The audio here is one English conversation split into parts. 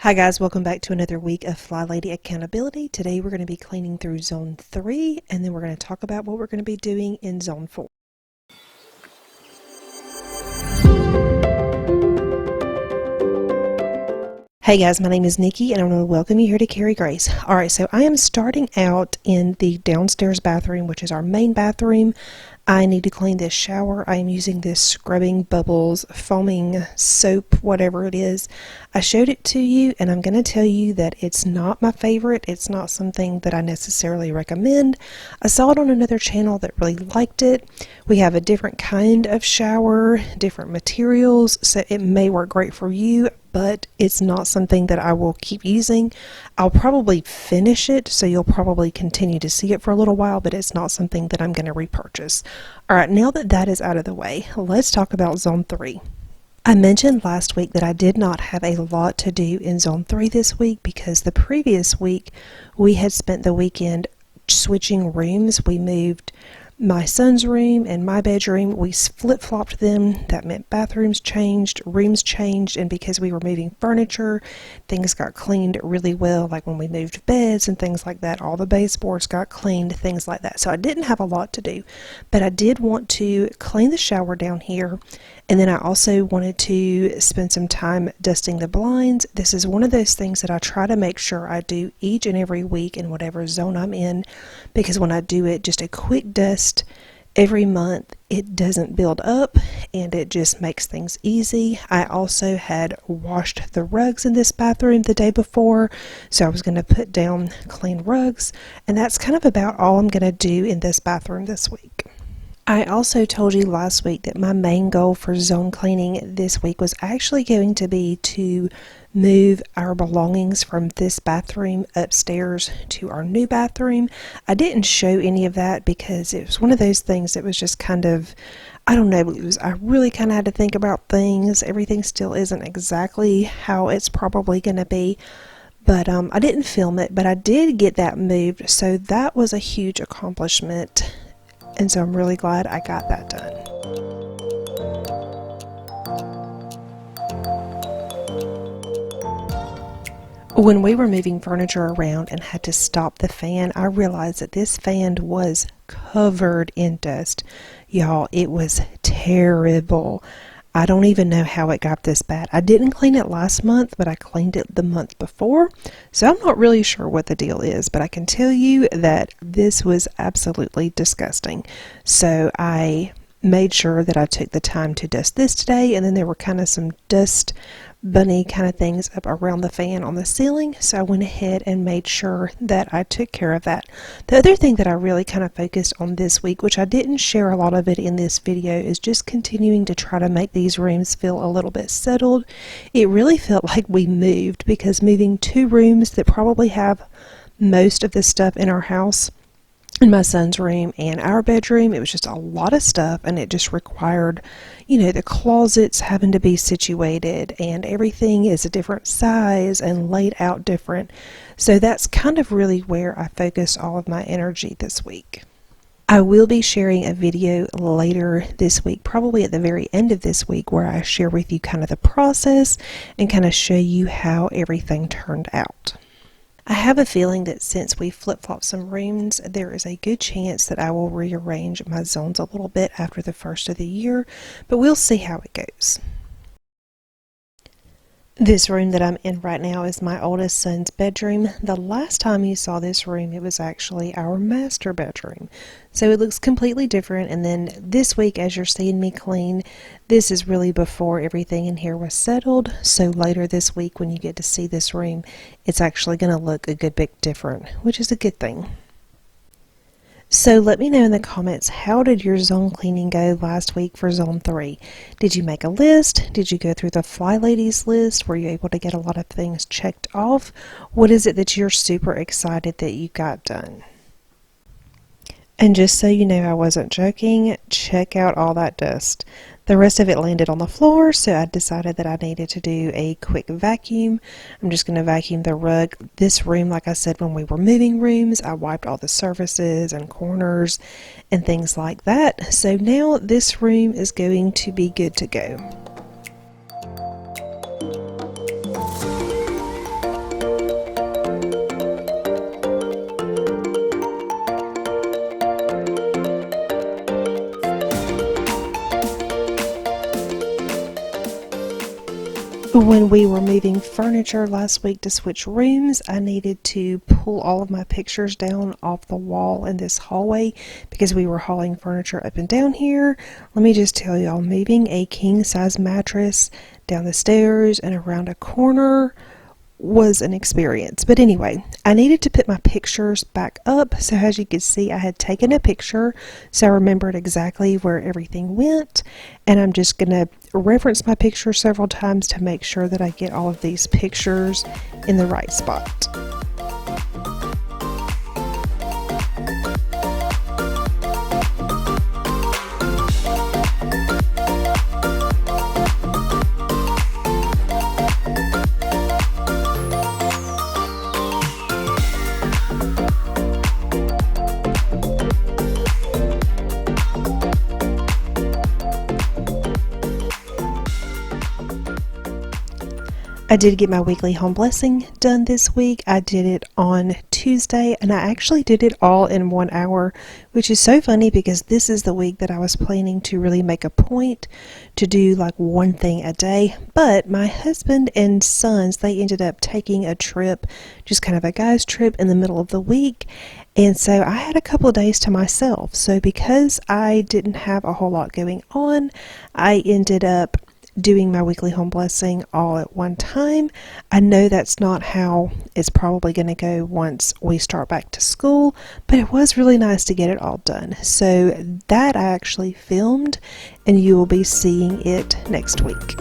Hi guys, welcome back to another week of Flylady Accountability. Today we're going to be cleaning through Zone 3 and then we're going to talk about what we're going to be doing in Zone 4. Hey guys, my name is Nikki and I want to welcome you here to Carry Grace. Alright, so I am starting out in the downstairs bathroom, which is our main bathroom. I need to clean this shower. I am using this scrubbing bubbles foaming soap, whatever it is. I showed it to you and I'm going to tell you that it's not my favorite. It's not something that I necessarily recommend. I saw it on another channel that really liked it. We have a different kind of shower, different materials, so it may work great for you, but it's not something that I will keep using. I'll probably finish it, so you'll probably continue to see it for a little while, but it's not something that I'm going to repurchase. Alright, now that that is out of the way, let's talk about Zone 3. I mentioned last week that I did not have a lot to do in Zone 3 this week because the previous week we had spent the weekend switching rooms. We moved my son's room and my bedroom. We flip-flopped them. That meant bathrooms changed, rooms changed, and because we were moving furniture, things got cleaned really well, like when we moved beds and things like that. All the baseboards got cleaned, things like that. So I didn't have a lot to do, but I did want to clean the shower down here, and then I also wanted to spend some time dusting the blinds. This is one of those things that I try to make sure I do each and every week in whatever zone I'm in, because when I do it, just a quick dust every month, it doesn't build up and it just makes things easy. I also had washed the rugs in this bathroom the day before, so I was going to put down clean rugs, and that's kind of about all I'm going to do in this bathroom this week. I also told you last week that my main goal for zone cleaning this week was actually going to be to move our belongings from this bathroom upstairs to our new bathroom. I didn't show any of that because it was one of those things that was just kind of, I don't know, I really kind of had to think about things. Everything still isn't exactly how it's probably going to be. But I didn't film it, but I did get that moved, so that was a huge accomplishment. And so I'm really glad I got that done. When we were moving furniture around and had to stop the fan, I realized that this fan was covered in dust. Y'all, it was terrible. I don't even know how it got this bad. I didn't clean it last month, but I cleaned it the month before. So I'm not really sure what the deal is, but I can tell you that this was absolutely disgusting. So I made sure that I took the time to dust this today, and then there were kind of some dust bunny kind of things up around the fan on the ceiling, so I went ahead and made sure that I took care of that. The other thing that I really kind of focused on this week, which I didn't share a lot of it in this video, is just continuing to try to make these rooms feel a little bit settled. It really felt like we moved, because moving two rooms that probably have most of the stuff in our house, in my son's room and our bedroom, it was just a lot of stuff, and it just required, you know, the closets having to be situated, and everything is a different size and laid out different. So that's kind of really where I focused all of my energy this week. I will be sharing a video later this week, probably at the very end of this week, where I share with you kind of the process and kind of show you how everything turned out. I have a feeling that since we flip-flopped some rooms, there is a good chance that I will rearrange my zones a little bit after the first of the year, but we'll see how it goes. This room that I'm in right now is my oldest son's bedroom. The last time you saw this room, it was actually our master bedroom. So it looks completely different, and then this week, as you're seeing me clean, this is really before everything in here was settled. So later this week, when you get to see this room, it's actually going to look a good bit different, which is a good thing. So let me know in the comments, how did your zone cleaning go last week for Zone 3? Did you make a list? Did you go through the Flyladies list? Were you able to get a lot of things checked off? What is it that you're super excited that you got done? And just so you know I wasn't joking, check out all that dust. The rest of it landed on the floor, so I decided that I needed to do a quick vacuum. I'm just going to vacuum the rug. This room, like I said, when we were moving rooms, I wiped all the surfaces and corners and things like that. So now this room is going to be good to go. When we were moving furniture last week to switch rooms, I needed to pull all of my pictures down off the wall in this hallway because we were hauling furniture up and down here. Let me just tell y'all, moving a king-size mattress down the stairs and around a corner was an experience. But anyway, I needed to put my pictures back up, so as you can see, I had taken a picture so I remembered exactly where everything went, and I'm just gonna reference my picture several times to make sure that I get all of these pictures in the right spot. I did get my weekly home blessing done this week. I did it on Tuesday, and I actually did it all in 1 hour, which is so funny because this is the week that I was planning to really make a point to do like one thing a day. But my husband and sons, they ended up taking a trip, just kind of a guy's trip in the middle of the week. And so I had a couple of days to myself. So because I didn't have a whole lot going on, I ended up doing my weekly home blessing all at one time. I know that's not how it's probably going to go once we start back to school, but it was really nice to get it all done. So that I actually filmed, and you will be seeing it next week.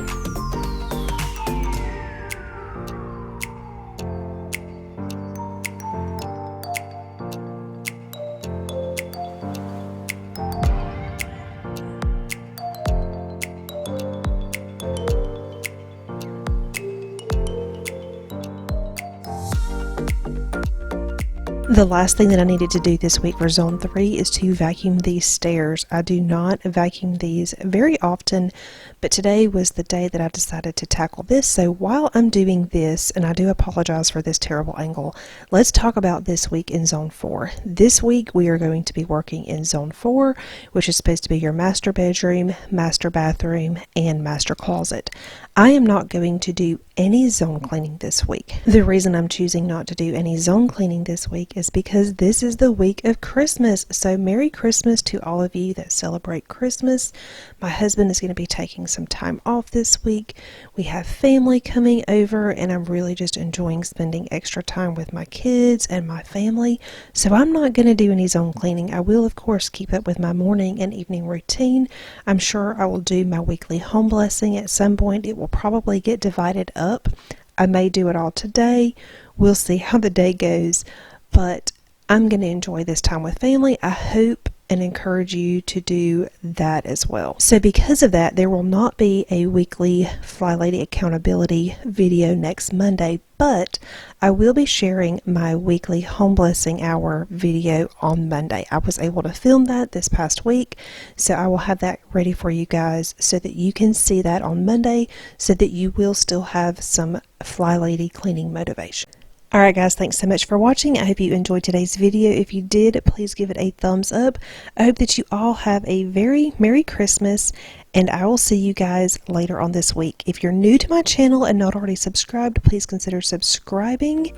The last thing that I needed to do this week for Zone 3 is to vacuum these stairs. I do not vacuum these very often, but today was the day that I decided to tackle this. So while I'm doing this, and I do apologize for this terrible angle, let's talk about this week in Zone 4. This week we are going to be working in Zone 4, which is supposed to be your master bedroom, master bathroom, and master closet. I am not going to do any zone cleaning this week. The reason I'm choosing not to do any zone cleaning this week is because this is the week of Christmas. So Merry Christmas to all of you that celebrate Christmas. My husband is going to be taking some time off this week. We have family coming over, and I'm really just enjoying spending extra time with my kids and my family. So I'm not going to do any zone cleaning. I will, of course, keep up with my morning and evening routine. I'm sure I will do my weekly home blessing at some point. It will probably get divided up. I may do it all today. We'll see how the day goes, but I'm going to enjoy this time with family. I hope and encourage you to do that as well. So because of that, there will not be a weekly Flylady Accountability video next Monday, but I will be sharing my weekly home blessing hour video on Monday. I was able to film that this past week, so I will have that ready for you guys so that you can see that on Monday, so that you will still have some Flylady cleaning motivation. Alright guys, thanks so much for watching. I hope you enjoyed today's video. If you did, please give it a thumbs up. I hope that you all have a very Merry Christmas, and I will see you guys later on this week. If you're new to my channel and not already subscribed, please consider subscribing,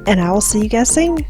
and I will see you guys soon.